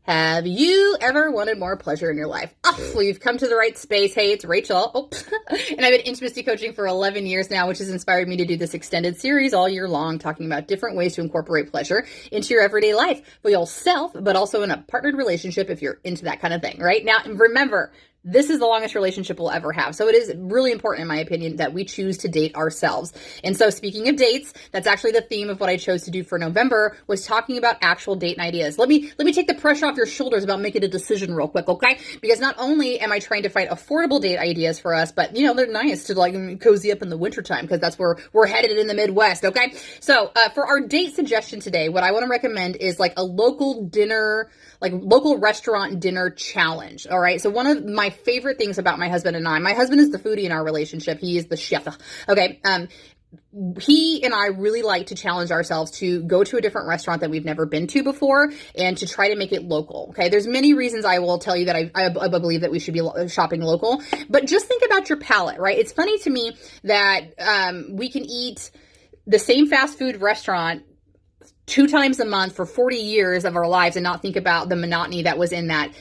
Have you ever wanted more pleasure in your life? Oh, well, you've come to the right space. Hey, it's Rachel. Oh, and I've been intimacy coaching for 11 years now, which has inspired me to do this extended series all year long, talking about different ways to incorporate pleasure into your everyday life for yourself, but also in a partnered relationship if you're into that kind of thing, right? Now, remember, this is the longest relationship we'll ever have. So it is really important, in my opinion, that we choose to date ourselves. And so speaking of dates, that's actually the theme of what I chose to do for November, was talking about actual date ideas. Let me take the pressure off your shoulders about making a decision real quick, okay? Because not only am I trying to find affordable date ideas for us, but they're nice to like cozy up in the wintertime, because that's where we're headed in the Midwest, okay? So for our date suggestion today, what I want to recommend is like a local dinner, like local restaurant dinner challenge. All right. So one of my favorite things about my husband and I, my husband is the foodie in our relationship. He is the chef. Okay. He and I really like to challenge ourselves to go to a different restaurant that we've never been to before and to try to make it local. Okay. There's many reasons I will tell you that I believe that we should be shopping local, but just think about your palate, right? It's funny to me that we can eat the same fast food restaurant 2 times a month for 40 years of our lives and not think about the monotony that was in that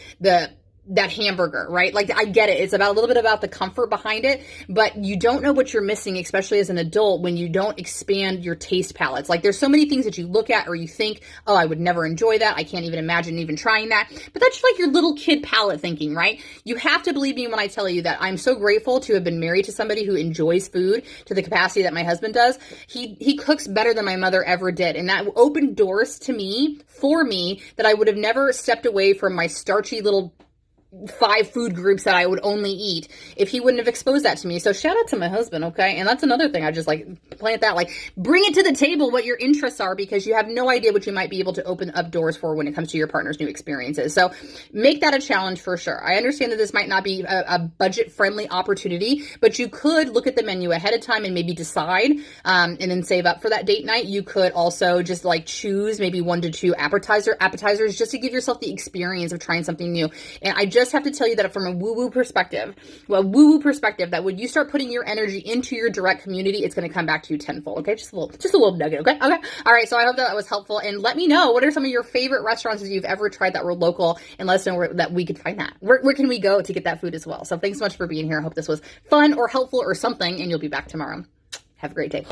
hamburger, right? Like, I get it. It's about a little bit about the comfort behind it, but you don't know what you're missing, especially as an adult, when you don't expand your taste palettes. Like, there's so many things that you look at or you think, oh, I would never enjoy that. I can't even imagine even trying that. But that's like your little kid palate thinking, right? You have to believe me when I tell you that I'm so grateful to have been married to somebody who enjoys food to the capacity that my husband does. He cooks better than my mother ever did. And that opened doors to me, for me, that I would have never stepped away from my starchy little 5 food groups that I would only eat if he wouldn't have exposed that to me. So shout out to my husband, okay? And that's another thing. I just like plant that, like, bring it to the table what your interests are, because you have no idea what you might be able to open up doors for when it comes to your partner's new experiences. So make that a challenge for sure. I understand that this might not be a budget-friendly opportunity, but you could look at the menu ahead of time and maybe decide and then save up for that date night. You could also just like choose maybe 1 to 2 appetizers just to give yourself the experience of trying something new. And I just have to tell you that from a woo-woo perspective, that when you start putting your energy into your direct community, it's going to come back to you tenfold. Okay. Just a little nugget. Okay. Okay. All right. So I hope that was helpful, and let me know, what are some of your favorite restaurants that you've ever tried that were local, and let us know that we could find that. Where can we go to get that food as well? So thanks so much for being here. I hope this was fun or helpful or something, and you'll be back tomorrow. Have a great day.